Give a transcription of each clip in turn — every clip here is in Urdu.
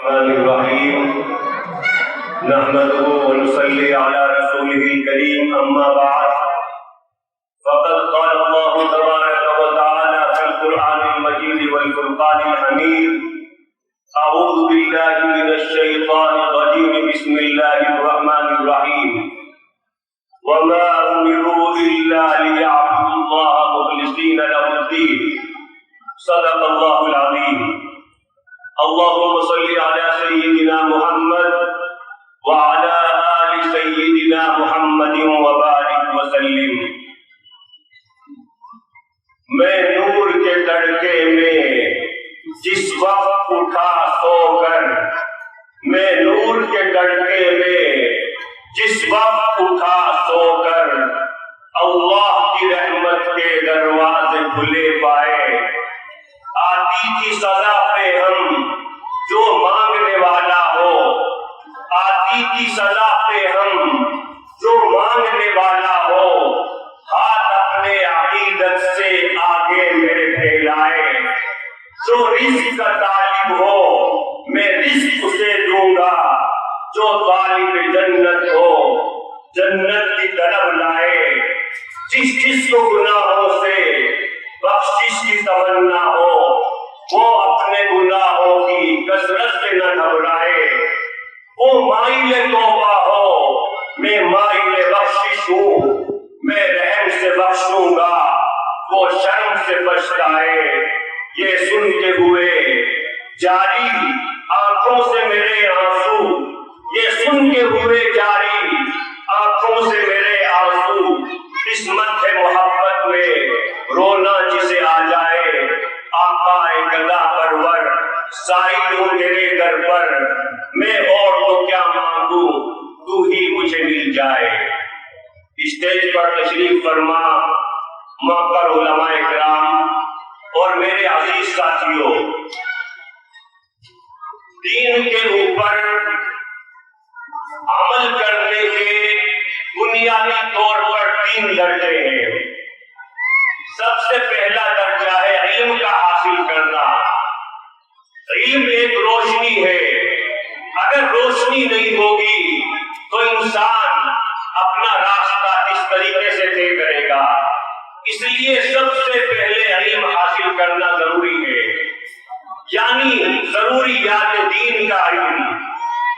الرحمن الرحيم نحمده ونصلي على رسوله الكريم أما بعد فقد قال الله تبارك وتعالى في القرآن المجيد والفرقان الحميد أعوذ بالله من الشيطان الرجيم بسم الله الرحمن الرحيم وما أمروا إلا ليعبدوا الله مخلصين له الدين صدق الله العظيم اللهم صل على سيدنا محمد وعلى آل سيدنا محمد وبارك وسلم۔ میں نور کے تڑکے میں جس وقت اٹھا سو کر، میں نور کے تڑکے میں جس وقت اٹھا سو کر، اللہ کی رحمت کے دروازے کھلے پائے، آتی تھی سزا پہ ہم جو مانگنے والا ہو، آتی تھی سزا پہ ہم جو مانگنے والا ہو، ہاتھ اپنے عقیدت سے آگے میرے پھیلائے، جو رزق کا طالب ہو میں رزق اسے دوں گا، جو طالب جنت ہو جنت کی طرف لائے، جس کو گناہوں سے بخشش کی تمنا ہو وہ اپنے گناہوں کی کثرت سے نہ گھبرائے، وہ مائل توبہ ہو میں مائل بخشش ہوں، میں رحم سے بخشوں گا وہ شرم سے پچھتائے۔ یہ سن کے ہوئے جاری آنکھوں سے میرے آنسو، یہ سن کے ہوئے جاری آنکھوں سے میرے آنسو، قسمت ہے محبت میں رونا جسے آ جائے، آقا گدا پرور سائل ہوں تیرے در پر، میں اور تو کیا مانگوں تو ہی مجھے مل جائے۔ اسٹیج پر تشریف فرما معقر علماء کرام اور میرے عزیز ساتھیوں، دین کے اوپر عمل کرنے کے بنیادی طور پر 3 درجے ہیں۔ سب سے پہلا درجہ ہے علم کا حاصل کرنا۔ علم ایک روشنی ہے، اگر روشنی نہیں ہوگی تو انسان اپنا راستہ اس طریقے سے طے کرے گا، اس لیے سب سے پہلے علم حاصل کرنا ضروری ہے، یعنی ضروریات دین کا علم۔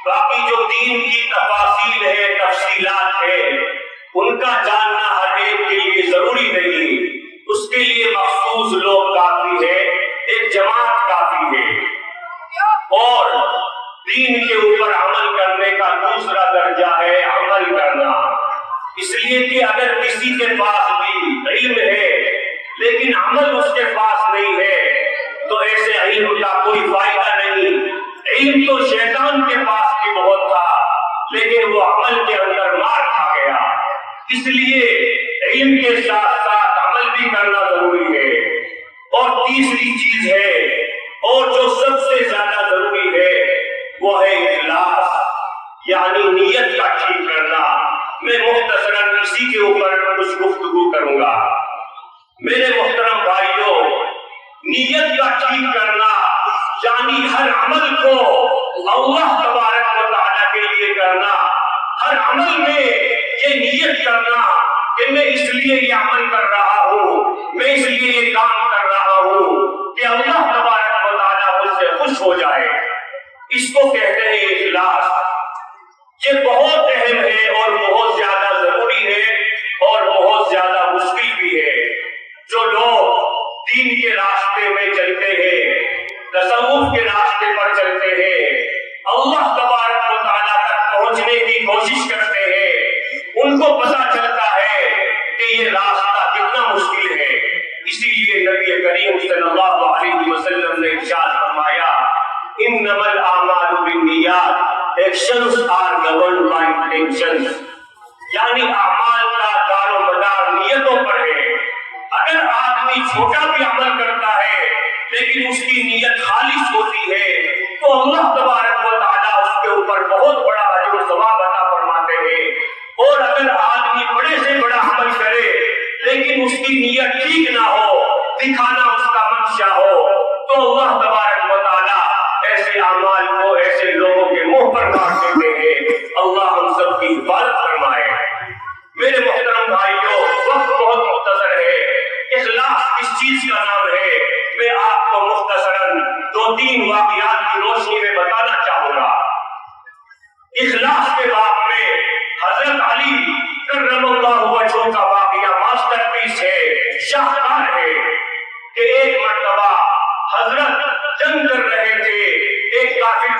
باقی جو دین کی تفاصیل ہے، تفصیلات ہے، ان کا جاننا ہر ایک کے لیے ضروری نہیں، اس کے لیے مخصوص لوگ کافی ہے، ایک جماعت کافی ہے۔ اور دین کے اوپر عمل کرنے کا دوسرا درجہ ہے عمل کرنا، اس لیے کہ اگر کسی کے پاس بھی علم ہے لیکن عمل اس کے پاس نہیں ہے تو ایسے علم کا کوئی فائدہ نہیں۔ علم تو شیطان کے پاس بھی بہت تھا لیکن وہ عمل کے اندر مار کھا گیا، اس لیے علم کے ساتھ ساتھ عمل بھی کرنا ضروری ہے۔ اور تیسری چیز ہے اور جو سب سے زیادہ ضروری ہے وہ ہے اخلاص، یعنی نیت کا ٹھیک کرنا۔ میں مختصراً اسی کے اوپر کچھ گفتگو کروں گا۔ میرے محترم بھائیوں، نیت کا ٹھیک کرنا یعنی ہر عمل کو اللہ تبارک و تعالیٰ کے لیے کرنا، ہر عمل میں یہ نیت کرنا کہ میں اس لیے یہ عمل کر رہا ہوں، میں اس لیے یہ کام کر رہا ہوں کہ اللہ تبارک و تعالیٰ مجھ سے خوش ہو جائے، اس کو کہتے ہیں اخلاص۔ یہ بہت اہم ہے اور بہت زیادہ ضروری ہے اور بہت زیادہ مشکل بھی ہے۔ جو لوگ دین کے راستے میں چلتے ہیں، تصوف کے راستے پر چلتے ہیں، اللہ تبارک و تعالیٰ تک پہنچنے کی کوشش کرتے ہیں، ان کو پتہ چلتا ہے کہ یہ راستہ کتنا مشکل ہے۔ اسی لیے نبی کریم صلی اللہ علیہ وسلم نے ارشاد فرمایا انما الاعمال بالنیات، actions are governed by intentions, یعنی اعمال کا دار و مدار نیتوں پر ہے۔ اگر آدمی چھوٹا بھی عمل کرتا ہے لیکن اس کی نیت خالص ہوتی ہے تو اللہ تبارک و تعالیٰ اس کے اوپر بہت بڑا اجر و ثواب عطا فرماتے ہیں۔ اور اگر آدمی بڑے سے بڑا عمل کرے لیکن اس کی نیت ٹھیک نہ ہو، دکھانا اس کا منشا ہو، تو اللہ تبارک و تعالیٰ ایسے اعمال کو، ایسے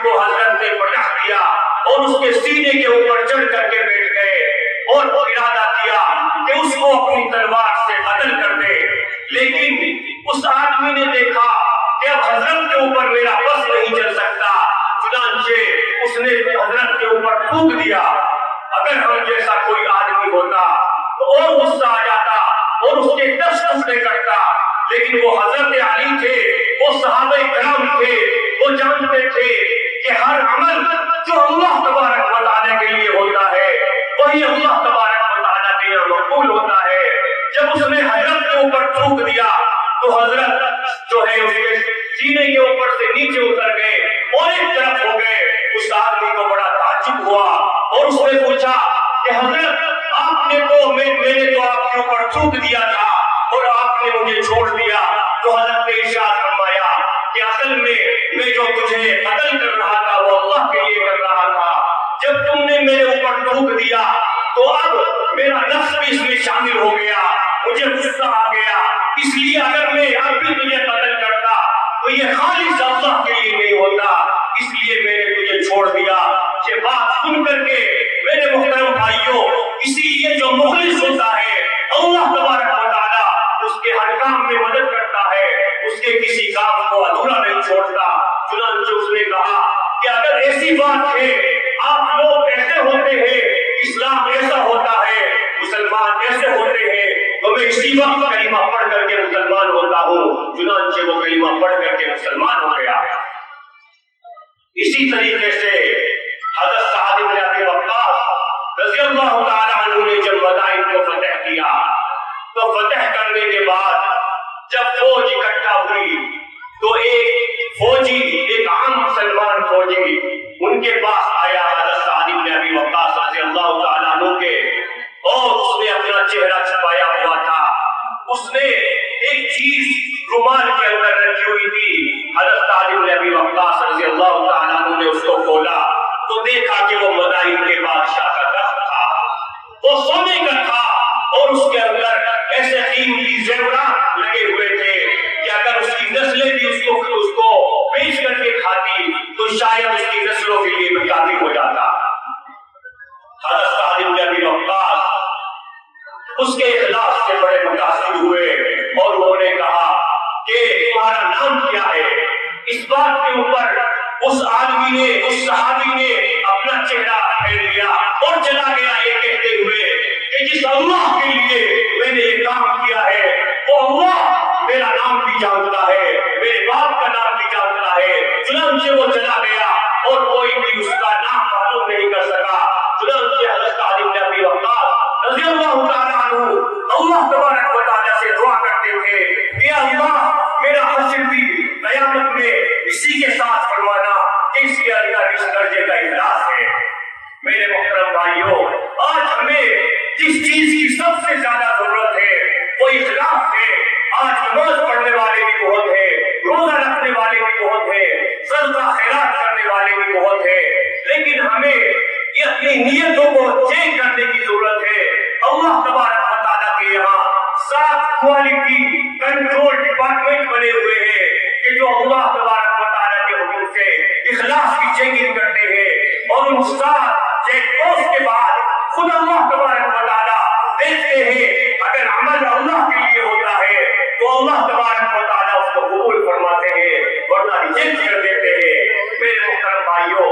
کو حضرت نے پٹخ دیا اور اس کے سینے کے اوپر چڑھ کر کے بیٹھ گئے اور وہ ارادہ کیا کہ اس کو اپنی تلوار سے قتل کر دے، لیکن اس آدمی نے دیکھا کہ اب حضرت کے اوپر میرا بس نہیں چل سکتا، چنانچہ اس نے حضرت کے اوپر تھوک دیا۔ اگر ہم جیسا کوئی آدمی ہوتا تو اور غصہ آ جاتا اور اس کے 10 ٹکڑے کرتا، لیکن وہ حضرت علی تھے، وہ صحابہ کرام تھے، وہ جانتے تھے کہ ہر عمل جو اللہ تبارک و تعالیٰ کے لیے ہوتا ہے وہی اللہ تبارک و تعالیٰ کے لیے مقبول ہوتا ہے۔ جب اس نے حضرت کے اوپر تھوک دیا تو حضرت جو ہے اس کے سینے کے اوپر سے نیچے اتر گئے اور ایک طرف ہو گئے۔ اس آدمی کو بڑا تعجب ہوا اور اس نے پوچھا کہ حضرت آپ نے تو میں نے تو آپ کے اوپر تھوک دیا تھا اور آپ نے مجھے چھوڑ دیا۔ تو حضرت نے ارشاد فرمایا کہ اصل میں جو تجھے قتل کر رہا تھا وہ اللہ کے لیے کر رہا تھا، جب تم نے میرے اوپر تھوک دیا تو اب میرا نفس بھی اس میں شامل ہو گیا، مجھے غصہ آ گیا، اس لیے اگر میں اب بھی تجھے قتل کرتا تو یہ خالص اللہ کے لیے نہیں ہوتا، اس لیے میں نے تجھے چھوڑ دیا۔ یہ بات سن کر کے میرے محترم بھائیوں، اسی لیے جو مخلص ہوتا ہے اللہ تبارک و تعالیٰ اس کے ہر کام میں مدد کرتا ہے، اس کے کسی کام کو ادھورا نہیں چھوڑتا۔ چنانچہ اس نے کہا کہ اگر ایسی بات ہے، آپ لوگ ایسے ہوتے ہیں، اسلام ایسا ہوتا ہے، مسلمان ایسے ہوتے ہیں، تو میں اسی وقت کلمہ پڑھ کر کے مسلمان ہوتا ہوں۔ چنانچہ وہ کلمہ پڑھ کر کے مسلمان ہو گیا۔ اسی طریقے سے حضرت سعد بن ابی وقاص رضی اللہ تعالیٰ عنہ نے جب مدائن کو فتح کیا تو فتح کرنے کے بعد جب فوج اکٹھا ہوئی تو ایک فوجی، ایک عام مسلمان فوجی ان کے پاس آیا حضرت سعد بن ابی وقاص رضی اللہ تعالیٰ عنہ کے، اور اس نے اپنا چہرہ چھپایا ہوا تھا، اس نے ایک چیز رومال کے اندر رکھی ہوئی تھی۔ حضرت سعد بن ابی وقاص رضی اللہ تعالیٰ عنہ نے اس کو کھولا تو دیکھا کہ وہ مدائن کے بادشاہ کا تخت تھا، وہ سونے کا تھا اور اس کے اندر ایسے قیمتی زیورات لگے ہوئے تھے کہ اگر اس کی نسلیں بھی اس کو بیچ کر کے کھاتی تو شاید اس کی نسلوں کے لیے بھی کافی ہو جاتا۔ حضرت سعد بن ابی وقاص اس کے اخلاص سے بڑے متاثر ہوئے اور انہوں نے کہا کہ تمہارا نام کیا ہے؟ اس بات کے اوپر اس آدمی نے، اس صحابی نے اپنا چہرہ پھیر لیا اور چلا گیا یہ کہتے ہوئے کہ جس اللہ کے لیے میں نے یہ کام کیا ہے وہ اللہ میرا نام بھی جانتا ہے، میرے باپ کا نام بھی جانتا ہے۔ چنانچہ وہ چلا گیا اور کوئی بھی اس کا نام معلوم نہیں کر سکا۔ چنانچہ حضرت سعد بن ابی وقاص رضی اللہ تعالیٰ عنہ اللہ تبارک و تعالیٰ سے دعا کرتے تھے کہ اللہ میرا حشر بھی قیامت میں اسی کے ساتھ فرمانا کہ اس کے اندر اس درجے کا اخلاص ہے۔ میرے محترم بھائیوں، آج ہمیں جس چیز کی سب سے زیادہ ضرورت ہے وہ اخلاص ہے۔ آج نماز پڑھنے والے بھی بہت ہیں، روزہ رکھنے والے بھی بہت ہیں، صدقہ خیرات کرنے والے بھی بہت ہیں، لیکن ہمیں یہ اپنی نیتوں کو چیک کرنے کی ضرورت ہے۔ اللہ تبارک و تعالیٰ کے یہاں 7 کوالٹی کنٹرول ڈپارٹمنٹ بنے ہوئے ہیں کہ جو اللہ تبارک و تعالیٰ کے حکم سے اخلاص کی چیکنگ کرتے ہیں، اور ان 7 چیک پوسٹ کے بعد خود اللہ تبارک و تعالیٰ دیکھتے ہیں اگر عمل اللہ کے لیے ہوتا ہے تو اللہ تبارک و تعالیٰ اس کو قبول فرماتے ہیں، ورنہ ریجیکٹ کر دیتے ہیں۔ میرے محترم بھائیوں،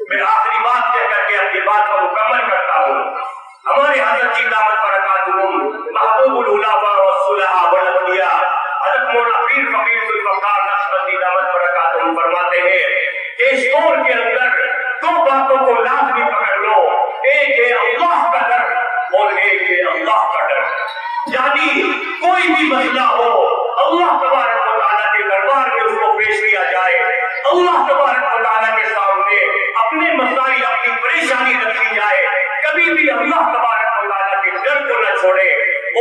میں آخری بات کہہ کر کے اپنی بات کو مکمل کرتا ہوں۔ ہمارے حضرت جی دامت برکاتہم محبوب العلماء والصلحاء والانبیاء حضرت مولانا پیر فقیر ذوالفقار نقشبندی دامت برکاتہم فرماتے ہیں کہ اس دور کے اندر 2 باتوں کو لازمی پکڑ لو، ایک ہے اللہ کا ڈر اور ایک ہے اللہ کا ڈر۔ یعنی کوئی بھی مسئلہ ہو اللہ تبارک و تعالیٰ کے دربار میں اس کو پیش کیا جائے، اللہ تبارک و تعالیٰ کے سامنے اپنے مسائل، اپنی پریشانی رکھی جائے، کبھی بھی اللہ تبارک و تعالیٰ کے ڈر کو نہ چھوڑے۔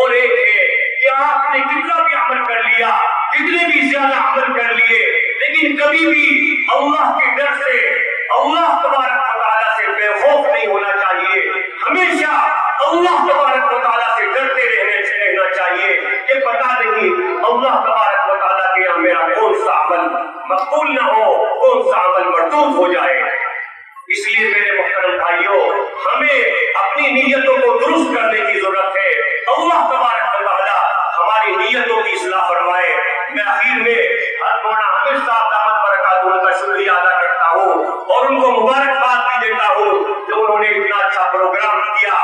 اور ایک ہے کہ آپ نے کتنا بھی عمل کر لیا، کتنے بھی زیادہ عمل کر لیے، لیکن کبھی بھی اللہ کے ڈر سے، اللہ تبارک و تعالیٰ سے بے خوف نہیں ہونا چاہیے۔ ہمیشہ اللہ تبارک و تعالیٰ سے ڈرتے رہنا چاہیے کہ پتہ نہیں اللہ تبارک و تعالیٰ کے یہاں میرا کون سا عمل مقبول نہ ہو، کون سا عمل مردود ہو جائے۔ اس لیے میرے محترم بھائیوں، ہمیں اپنی نیتوں کو درست کرنے کی ضرورت ہے۔ اللہ تبارک و تعالیٰ ہماری نیتوں کی اصلاح فرمائے۔ میں آخر میں حضرت مولانا عامر صاحب دامت برکاتہ کا شکریہ ادا کرتا ہوں اور ان کو مبارکباد بھی دیتا ہوں کہ انہوں نے اتنا اچھا پروگرام کیا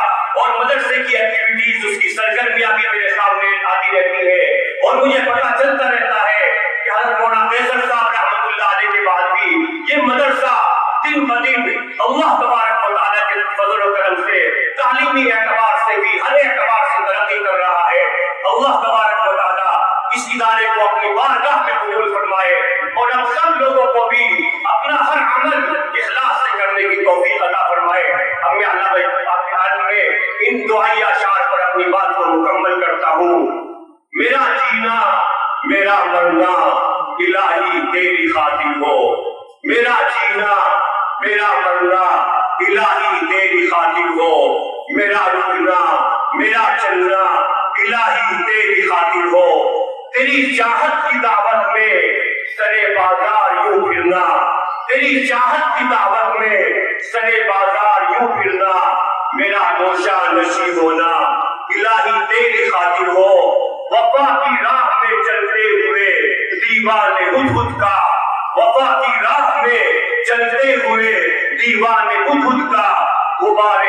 اور مدرسے کی ایکٹیویٹیز، اس کی سرگرمیاں بھی میرے سامنے آتی رہتی ہے اور مجھے پتہ چلتا رہتا ہے کہ حضرت مولانا قیصر صاحب رحمۃ اللہ علیہ کے بعد بھی یہ مدرسہ دن بدن اللہ تبارک و تعالیٰ کے فضل و کرم سے تعلیمی اعتبار سے بھی ہر اعتبار سے ترقی کر رہا ہے۔ اللہ تبارک و تعالیٰ اس ادارے کو اپنی بارگاہ میں قبول فرمائے اور ہم سب لوگوں کو بھی اپنا ہر عمل اخلاص سے کرنے کی توفیق عطا فرمائے۔ اب میں اللہ میں ان دعائی اشعار پر اپنی بات کو مکمل کرتا ہوں۔ میرا جینا میرا مرنا الہی تیری خاطر ہو، میرا جینا میرا مرنا الہی تیری خاطر ہو، میرا رکنا میرا چلنا الہی تیری خاطر ہو، تیری چاہت کی دعوت میں سرے بازار یوں پھرنا، تیری چاہت کی دعوت میں سرے بازار یوں پھرنا، میرا نوشہ نشیب ہونا الہی تیری خاطر ہو، وفا کی راہ میں چلتے ہوئے دیوان ہدہد کا، وفا کی راہ میں چلتے ہوئے دیوان ہدہد کا غبار